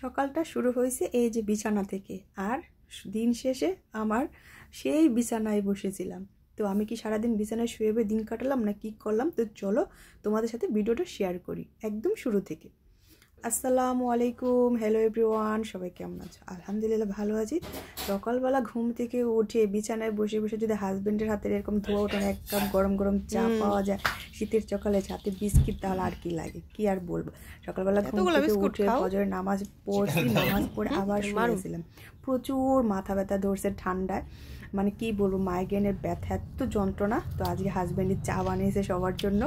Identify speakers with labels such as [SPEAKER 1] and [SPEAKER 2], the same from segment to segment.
[SPEAKER 1] সকালটা শুরু হয়েছে এই যে বিছানা থেকে, আর দিন শেষে আমার সেই বিছানায় বসেছিলাম। তো আমি কি সারাদিন বিছানায় শুয়ে দিন কাটালাম না কি করলাম, তো চলো তোমাদের সাথে ভিডিওটা শেয়ার করি একদম শুরু থেকে। আসসালামু আলাইকুম, হ্যালো এভরিওয়ান, সবাই কেমন আছো? আলহামদুলিল্লাহ ভালো আছি। সকালবেলা ঘুম থেকে উঠে বিছানায় বসে বসে যদি হাজবেন্ডের হাতের এরকম ধোয়া ওঠানো এক কাপ গরম গরম চা পাওয়া যায় শীতের সকালে, সাথে বিস্কিট, তাহলে আর কি লাগে, কি আর বলবো। সকালবেলা ঘুম থেকে উঠে ফজরের নামাজ পড়ছি, নামাজ পড়ে আবার শুয়েছিলাম। প্রচুর মাথা ব্যথা ধরছে ঠান্ডায়, মানে কি বলবো, মাইগ্রেনের ব্যথা, এত যন্ত্রণা। তো আজকে হাজব্যান্ডের চা বানিয়েছে সবার জন্য,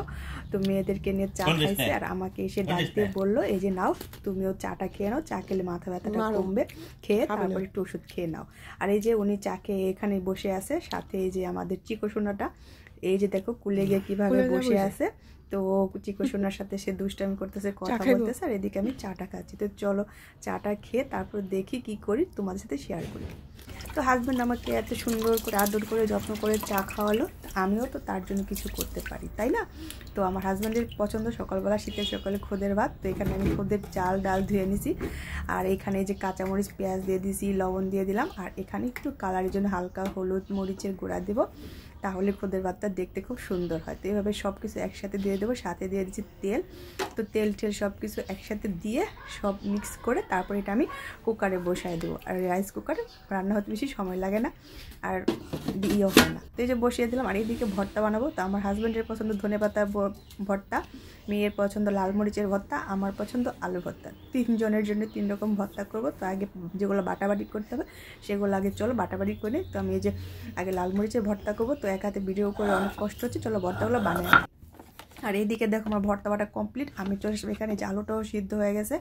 [SPEAKER 1] তো মেয়েদেরকে নিয়ে চা খাইছে, আর আমাকে এসে ডাক দিয়ে বললো এই যে নাও তুমিও চাটা খেয়ে নাও, চা খেলে মাথা ব্যথাটা কমবে, খেয়ে তারপর একটু ওষুধ খেয়ে নাও। আর এই যে উনি চা খেয়ে এখানে বসে আছে, সাথে এই যে আমাদের চিকো সোনাটা, এই যে দেখো কুলে গিয়ে কিভাবে বসে আছে। তো চিকো সোনার সাথে সে দুষ্টামি করতেছে, কথা বলতেছে, আর এদিকে আমি চাটা খাচ্ছি। তো চলো চাটা খেয়ে তারপর দেখি কি করি, তোমাদের সাথে শেয়ার করি। তো হাজব্যান্ড আমাকে এত সুন্দর করে আদর করে যত্ন করে চা খাওয়ালো, আমিও তো তার জন্য কিছু করতে পারি, তাই না? তো আমার হাজব্যান্ডের পছন্দ সকালবেলা শীতের সকালে খোদের ভাত। তো এখানে আমি খোদের চাল ডাল ধুয়ে নিছি, আর এখানে যে কাঁচামরিচ পেঁয়াজ দিয়ে দিয়েছি, লবণ দিয়ে দিলাম, আর এখানে একটু কালারের জন্য হালকা হলুদ মরিচের গুঁড়া দেবো, তাহলে খোদের ভাতটা দেখতে খুব সুন্দর হয়। তো এইভাবে সব কিছু একসাথে দিয়ে দেবো, সাথে দিয়ে দিচ্ছি তেল। তো তেল সব কিছু একসাথে দিয়ে সব মিক্স করে তারপর এটা আমি কুকারে বসাই দেবো। আর রাইস কুকারে রান্না হতে বেশি সময় লাগে না, আর ইয়েও হয় না। তো এই যে বসিয়ে দিলাম, আর এইদিকে ভর্তা বানাবো। তো আমার হাজব্যান্ডের পছন্দ ধনেপাতার ভর্তা, মেয়ের পছন্দ লাল মরিচের ভর্তা, আমার পছন্দ আলু ভর্তা। 3 জনের জন্য 3 রকম ভর্তা করব। তো আগে যেগুলো বাটাবাটি করতে হবে সেগুলো আগে চলো বাটাবাটি করে। তো আমি এই যে আগে লাল মরিচের ভর্তা করবো, তো এক হাতে ভিডিও করে অনেক কষ্ট হচ্ছে, চলো ভর্তাগুলো বানিয়ে। আর এইদিকে দেখো আমার ভর্তা বাটা কমপ্লিট, আমি চলে আসলাম এখানে। যে আলুটাও সিদ্ধ হয়ে গেছে,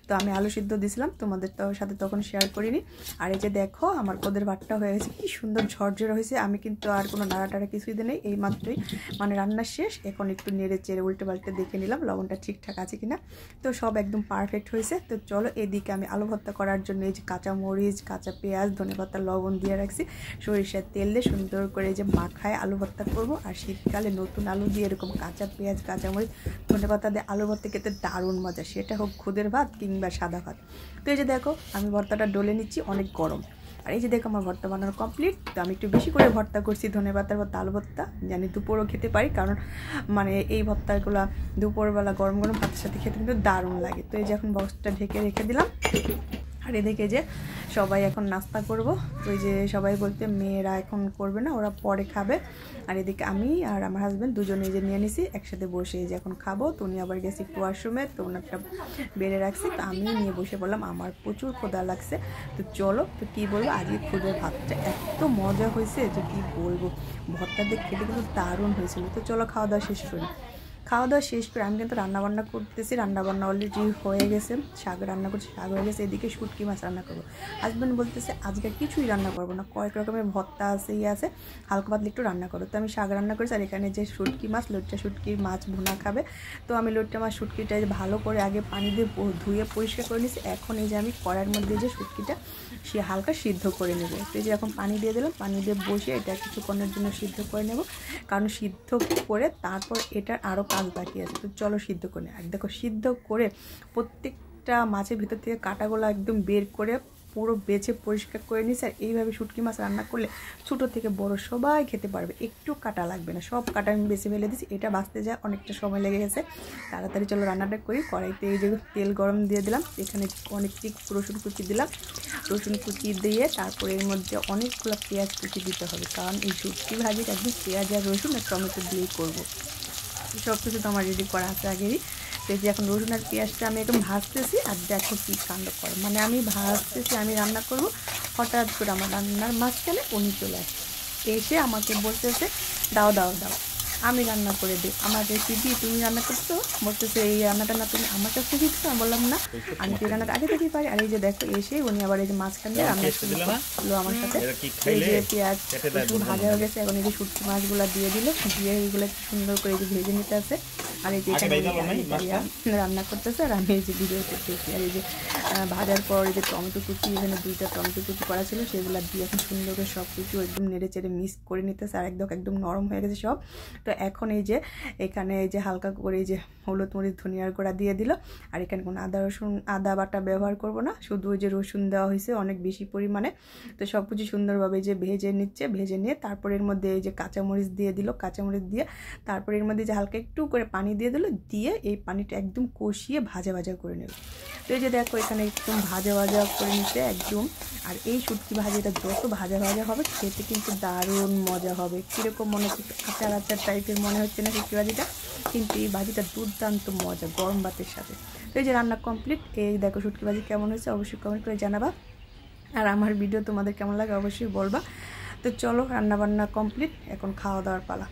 [SPEAKER 1] তো আমি আলু সিদ্ধ দিছিলাম, তোমাদের সাথে তখন শেয়ার করিনি। আর এই যে দেখো আমার কোদের ভাতটা হয়ে গেছে, কি সুন্দর ঝরঝরে হয়েছে। আমি কিন্তু আর কোনো নাড়াটাড়া কিছুই দিই নেই, এই মাত্রই মানে রান্নার শেষ। এখন একটু নেড়ে চেড়ে উল্টে পাল্টে দেখে নিলাম লবণটা ঠিকঠাক আছে কিনা। তো সব একদম পারফেক্ট হয়েছে। তো চলো এদিকে আমি আলু ভর্তা করার জন্য এই যে কাঁচা মরিচ, কাঁচা পেঁয়াজ, ধনেপাতা, লবণ দিয়ে রাখছি, সরিষার তেল দিয়ে সুন্দর করে যে মাখায় আলু ভর্তা করবো। আর শীতকালে নতুন আলু দিয়ে এরকম কাঁচা পেঁয়াজ, কাঁচামরিচ, ধনেপাতা দিয়ে আলু ভর্তা খেতে দারুণ মজা, সেটা হোক খুদের ভাত কিংবা সাদা ভাত। তো এই যে দেখো আমি ভর্তাটা ডলে নিচ্ছি, অনেক গরম। আর এই যে দেখো আমার ভর্তা বানানো কমপ্লিট। তো আমি একটু বেশি করে ভর্তা করছি, ধনেপাতার ভর্তা, আলু ভর্তা, জানি দুপুরও খেতে পারি, কারণ মানে এই ভর্তাগুলো দুপুরবেলা গরম গরম ভাতের সাথে খেতে কিন্তু দারুণ লাগে। তো এই যে এখন বক্সটা ঢেকে রেখে দিলাম। আর এদিকে যে সবাই এখন নাস্তা করব। তো এই যে সবাই বলতে মেয়েরা এখন করবে না, ওরা পরে খাবে। আর এদিকে আমি আর আমার হাজব্যান্ড দুজনে যে নিয়ে নিছি একসাথে বসে যে এখন খাবো। তো উনি আবার গেছি একটু ওয়াশরুমে, তো ওনারটা বেড়ে রাখছি, তো আমি নিয়ে বসে পড়লাম, আমার প্রচুর ক্ষুধা লাগছে। তো চলো, তো কী বলবো, আজকে খুদের ভাতটা এত মজা হয়েছে যে কী বলবো, ভর্তা দিয়ে খেতে কিন্তু দারুণ হয়েছিল। তো চলো খাওয়া দাওয়া শেষ করি। খাওয়া দাওয়া শেষ করে আমি কিন্তু রান্নাবান্না করতেছি, রান্নাবান্না অলরেডি হয়ে গেছে, শাক রান্না করছি, শাক হয়ে গেছে, এদিকে শুটকি মাছ রান্না করবো। হাজব্যান্ড বলতেছে আজকে কিছুই রান্না করবো না, কয়েক রকমের ভর্তা আছে, আছে, হালকা পাতলা একটু রান্না করো। তো আমি শাক রান্না করেছি, আর এখানে যে শুটকি মাছ, লোটটা শুটকির মাছ ভুনা খাবে। তো আমি লোটটা মাছ শুটকিটা ভালো করে আগে পানি দিয়ে ধুয়ে পরিষ্কার করে নিয়েছি। এখন এই যে আমি কড়াইয়ের মধ্যে যে শুটকিটা সে হালকা সিদ্ধ করে নেবো। তো এই যে এখন পানি দিয়ে দিলাম, পানি দিয়ে বসে এটা কিছুক্ষণের জন্য সিদ্ধ করে নেব, কারণ সিদ্ধ করে তারপর এটার আরও কাজ বাকি আছে। তো চলো সিদ্ধ করে। আর দেখো সিদ্ধ করে প্রত্যেকটা মাছের ভিতর থেকে কাঁটাগুলো একদম বের করে পুরো বেছে পরিষ্কার করে নিয়েছি। আর এইভাবে শুটকি মাছ রান্না করলে ছোটো থেকে বড় সবাই খেতে পারবে, একটু কাটা লাগবে না, সব কাটা আমি বেছে ফেলে দিচ্ছি। এটা বাঁচতে যায় অনেকটা সময় লেগে গেছে, তাড়াতাড়ি চলো রান্নাটা করি। কড়াইতে এই যে তেল গরম দিয়ে দিলাম, এখানে অনেকটি রসুন কুচি দিলাম, রসুন কুচি দিয়ে তারপরে এর মধ্যে অনেকগুলো পেঁয়াজ কুচি দিতে হবে, কারণ এই শুটকি ভাজিটা একদম পেঁয়াজ আর রসুন আর টমেটো দিয়েই করবো। সব কিছু তো আমার রেডি করা আছে আগেরই। তো এই যে এখন রসুন আর পেঁয়াজটা আমি একদম ভাজতেছি, আর দেখো কী কাণ্ড করে, মানে আমি ভাজতেছি, আমি রান্না করবো, হঠাৎ করে আমার রান্নার মাঝখানে উনি চলে আসে, এসে আমাকে বলতেছে দাও দাও দাও, আমি রান্না করে দিই, আমার রেসিপি তুমি রান্না করছো, বলতেছে এই রান্নাটা না তুমি আমার কাছে শিখছো। আমি বললাম না, আমি তো এই রান্নাটা আগে থেকেই পারি। আর এই যে দেখো এসে উনি আবার এই যে মাঝখানে রান্না করলো আমার সাথে। এই যে পেঁয়াজ রসুন ভাজা হয়ে গেছে, এখন এই যে শুটকি মাছগুলো দিয়ে দিল, দিয়ে এইগুলো একটু সুন্দর করে এই যে ভেজে নিতে আছে। আর এই যে রান্না করতেছে আর আমি এই যে ভিডিও করতেছি। আর এই যে ভাজার পর এই যে টমেটো কুচি, এখানে 2টা টমেটো কুচি করা ছিল, সেগুলো দিয়ে এখন সুন্দর করে সব কিছু একদম নেড়ে চেড়ে মিক্স করে নিতেছে। আর একদম নরম হয়ে গেছে সব। তো এখন এই যে এখানে এই যে হালকা করে এই যে হলুদ মরিচ ধনিয়ার গুঁড়া দিয়ে দিল। আর এখানে কোনো আদা বাটা ব্যবহার করব না, শুধু ওই যে রসুন দেওয়া হয়েছে অনেক বেশি পরিমাণে। তো সব কিছু সুন্দরভাবে যে ভেজে নিচ্ছে, ভেজে নিয়ে তারপর এর মধ্যে এই যে কাঁচামরিচ দিয়ে দিল, কাঁচামরিচ দিয়ে তারপর এর মধ্যে যে হালকা একটু করে পানি দিয়ে দিল, দিয়ে এই পানিটা একদম কষিয়ে ভাজা ভাজা করে নেব। তো এই যে দেখো এখানে একদম ভাজা ভাজা করে নিচ্ছে একদম। আর এই শুটকি ভাজিটা যত ভাজা ভাজা হবে খেতে কিন্তু দারুণ মজা হবে। কীরকম মনে হচ্ছে, আচার আচার টাইপের মনে হচ্ছে না শুটকি ভাজিটা, কিন্তু এই ভাজিটা দুর্দান্ত মজা গরম ভাতের সাথে। তো এই যে রান্না কমপ্লিট। এই দেখো শুটকি ভাজি কেমন হয়েছে অবশ্যই কমেন্ট করে জানাবা। আর আমার ভিডিও তোমাদের কেমন লাগে অবশ্যই বলবা। তো চলো রান্নাবান্না কমপ্লিট, এখন খাওয়া দাওয়ার পালা।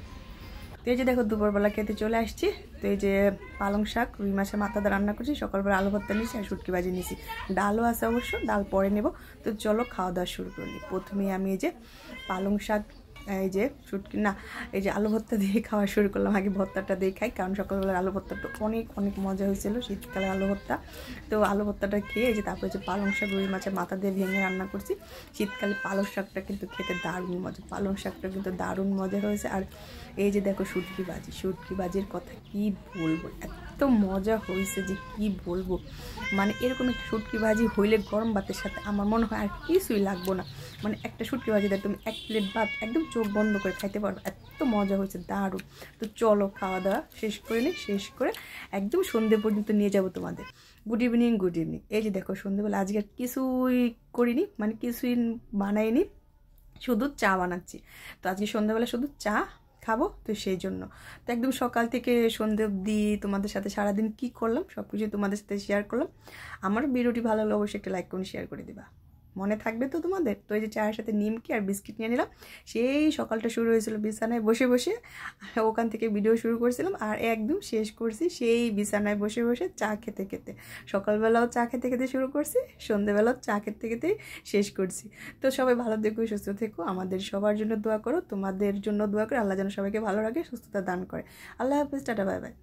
[SPEAKER 1] তো এই যে দেখো দুপুরবেলা খেতে চলে আসছি। তো এই যে পালং শাক রুই মাছের মাথা দিয়ে রান্না করছি, সকালবেলা আলু ভর্তা নিয়েছি আর শুটকি ভাজি নিয়েছি, ডালও আছে অবশ্য, ডাল পরে নেব। তো চলো খাওয়া দাওয়া শুরু করি। প্রথমেই আমি এই যে পালং শাক এই যে শুটকি না এই যে আলু ভর্তা দিয়ে খাওয়া শুরু করলাম। আগে ভর্তাটা দিয়ে খাই, কারণ সকালবেলার আলু ভর্তাটা অনেক মজা হয়েছিল, শীতকালে আলু ভর্তা। তো আলু ভর্তাটা খেয়ে এই যে তারপরে যে পালং শাক রুই মাছের মাথা দিয়ে ভেঙে রান্না করছি। শীতকালে পালং শাকটা কিন্তু খেতে দারুণ মজা, পালং শাকটা কিন্তু দারুণ মজা হয়েছে। আর এই যে দেখো শুটকি ভাজির কথা কি বলবো, এত মজা হয়েছে যে কি বলবো। মানে এরকম একটা শুটকি ভাজি হইলে গরম ভাতের সাথে আমার মনে হয় আর কিছুই লাগবো না। মানে একটা শুটকি ভাজিটা তুমি 1 প্লেট ভাত একদম চোখ বন্ধ করে খাইতে পারবো, এত মজা হয়েছে দারুণ। তো চলো খাওয়া দাওয়া শেষ করে নিই, শেষ করে একদম সন্ধ্যে পর্যন্ত নিয়ে যাব তোমাদের। Good evening. এই যে দেখো সন্ধ্যেবেলা আজকে কিছুই করিনি, মানে কিছুই বানাইনি, শুধু চা বানাচ্ছি। তো আজকে সন্ধ্যাবেলা শুধু চা খাবো, তো সেই জন্য তো একদম সকাল থেকে সন্ধ্যে অবধি তোমাদের সাথে সারাদিন কি করলাম সব কিছু তোমাদের সাথে শেয়ার করলাম। আমার ভিডিওটি ভালো লাগলে অবশ্যই একটা লাইক করে শেয়ার করে দিবা, মনে থাকবে তো তোমাদের। তো এই যে চায়ের সাথে নিমকি আর বিস্কিট নিয়ে নিলাম। সেই সকালটা শুরু হয়েছিল বিছানায় বসে বসে, ওখান থেকে ভিডিও শুরু করেছিলাম আর একদম শেষ করছি সেই বিছানায় বসে বসে চা খেতে খেতে। সকালবেলাও চা খেতে খেতে শুরু করছি, সন্ধ্যেবেলাও চা খেতে খেতেই শেষ করছি। তো সবাই ভালো থেকো, সুস্থ থেকো, আমাদের সবার জন্য দোয়া করো, তোমাদের জন্য দোয়া করে আল্লাহ যেন সবাইকে ভালো রাখে, সুস্থতা দান করে। আল্লাহ হাফিজ, টাটা, বাই বাই।